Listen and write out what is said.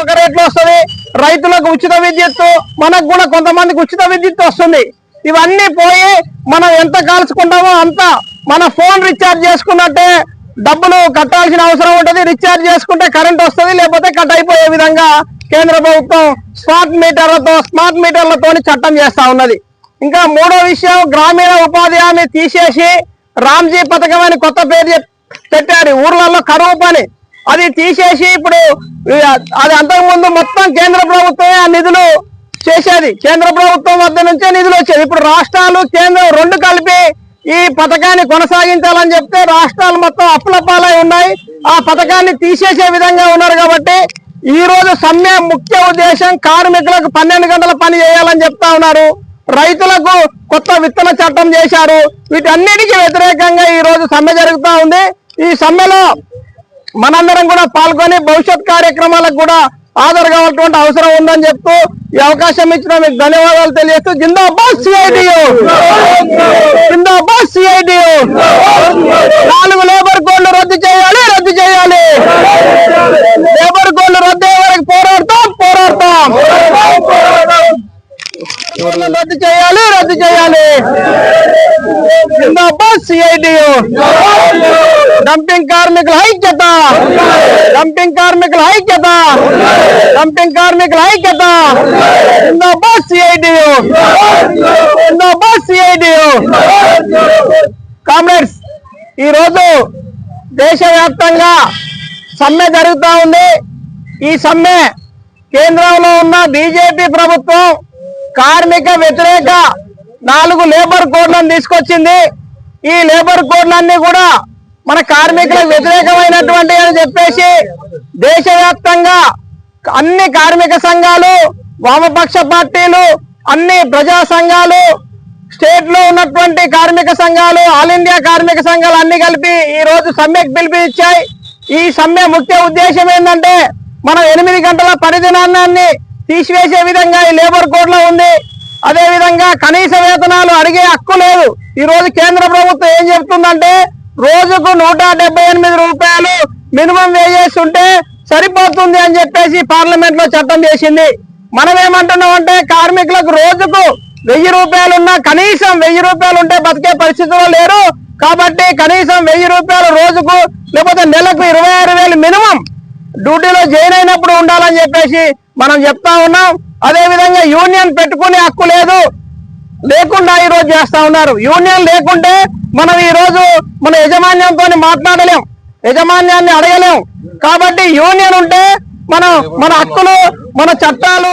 ఒక రేట్లో వస్తుంది, రైతులకు ఉచిత విద్యుత్, మనకు కూడా కొంతమందికి ఉచిత విద్యుత్ వస్తుంది. ఇవన్నీ పోయి మనం ఎంత కాల్చుకుంటామో అంత మన ఫోన్ రీఛార్జ్ చేసుకున్నట్టే డబ్బులు కట్టాల్సిన అవసరం ఉంటుంది. రీఛార్జ్ చేసుకుంటే కరెంట్ వస్తుంది, లేకపోతే కట్ అయిపోయే విధంగా కేంద్ర ప్రభుత్వం స్మార్ట్ మీటర్లతో చట్టం చేస్తా ఉన్నది. ఇంకా మూడో విషయం, గ్రామీణ ఉపాధి హామీ తీసేసి రామ్జీ పథకం అని కొత్త పేరు పెట్టారు. ఊర్లలో కరువు పని అది తీసేసి ఇప్పుడు అది అంతకుముందు మొత్తం కేంద్ర ప్రభుత్వమే ఆ నిధులు చేసేది, కేంద్ర ప్రభుత్వం వద్ద నుంచే నిధులు వచ్చేది. ఇప్పుడు రాష్ట్రాలు కేంద్రం రెండు కలిపి ఈ పథకాన్ని కొనసాగించాలని చెప్తే రాష్ట్రాలు మొత్తం అప్పుల పాలై ఉన్నాయి. ఆ పథకాన్ని తీసేసే విధంగా ఉన్నారు. కాబట్టి ఈ రోజు సమ్మె ముఖ్య ఉద్దేశం కార్మికులకు 12 గంటల పని చేయాలని చెప్తా ఉన్నారు. రైతులకు కొత్త విత్తన చట్టం చేశారు. వీటన్నిటికీ వ్యతిరేకంగా ఈ రోజు సమ్మె జరుగుతూ ఉంది. ఈ సమ్మెలో మనందరం కూడా పాల్గొని భవిష్యత్ కార్యక్రమాలకు కూడా హాజరు కావాల్సిన అవసరం ఉందని చెప్తూ ఈ అవకాశం ఇచ్చిన మీకు ధన్యవాదాలు తెలియజేస్తూ జిందాబాద్ సిఐటియు, జిందాబాద్ సిఐటియు. 4 లేబర్ కోడ్లు రద్దు చేయాలి, రద్దు చేయాలి. లేబర్ కోడ్లు రద్దు అయ్యే వరకు పోరాడతాం. రద్దు చేయాలి, రద్దు చేయాలి. జిందాబాద్ సిఐటియు. డంపింగ్ కార్మికుల ఐక్యత, డంపింగ్ కార్మికుల ఐక్యత, డంపింగ్ కార్మికుల ఐక్యత. జిందాబాద్ సిఐటియు, జిందాబాద్ సిఐటియు. కామ్రేడ్స్, ఈ రోజు దేశవ్యాప్తంగా సమ్మె జరుగుతూ ఉంది. ఈ సమ్మె కేంద్రంలో ఉన్న బీజేపీ ప్రభుత్వం కార్మిక వ్యతిరేక 4 లేబర్ కోడ్లను తీసుకొచ్చింది. ఈ లేబర్ కోడ్లన్నీ కూడా మన కార్మికులకు వ్యతిరేకమైనటువంటి అని చెప్పేసి దేశవ్యాప్తంగా అన్ని కార్మిక సంఘాలు, వామపక్ష పార్టీలు, అన్ని ప్రజా సంఘాలు, స్టేట్ లో ఉన్నటువంటి కార్మిక సంఘాలు, ఆల్ ఇండియా కార్మిక సంఘాలు అన్ని కలిపి ఈ రోజు సమ్మెకు పిలుపునిచ్చాయి. ఈ సమ్మె ముఖ్య ఉద్దేశం ఏంటంటే మనం 8 గంటల పనిదినాన్ని తీసివేసే విధంగా ఈ లేబర్ కోడ్ లో ఉంది. అదే విధంగా కనీస వేతనాలు అడిగే హక్కు లేదు. ఈ రోజు కేంద్ర ప్రభుత్వం ఏం చెప్తుందంటే రోజుకు 178 రూపాయలు మినిమం వేజెస్ ఉంటే సరిపోతుంది అని చెప్పేసి పార్లమెంట్ లో చట్టం చేసింది. మనం ఏమంటున్నాం అంటే కార్మికులకు రోజుకు 1000 రూపాయలున్నా కనీసం 1000 రూపాయలు ఉంటే బతికే పరిస్థితిలో లేరు. కాబట్టి కనీసం 1000 రూపాయలు రోజుకు లేకపోతే నెలకు 26,000 మినిమం డ్యూటీలో జాయిన్ అయినప్పుడు ఉండాలని చెప్పేసి మనం చెప్తా ఉన్నాం. అదే విధంగా యూనియన్ పెట్టుకునే హక్కు లేదు, లేకుండా ఈ రోజు చేస్తా ఉన్నారు. యూనియన్ లేకుంటే మనం ఈ రోజు మన యజమాన్యంతో మాట్లాడలేం, యజమాన్యాన్ని అడగలేం. కాబట్టి యూనియన్ ఉంటే మన హక్కులు, మన చట్టాలు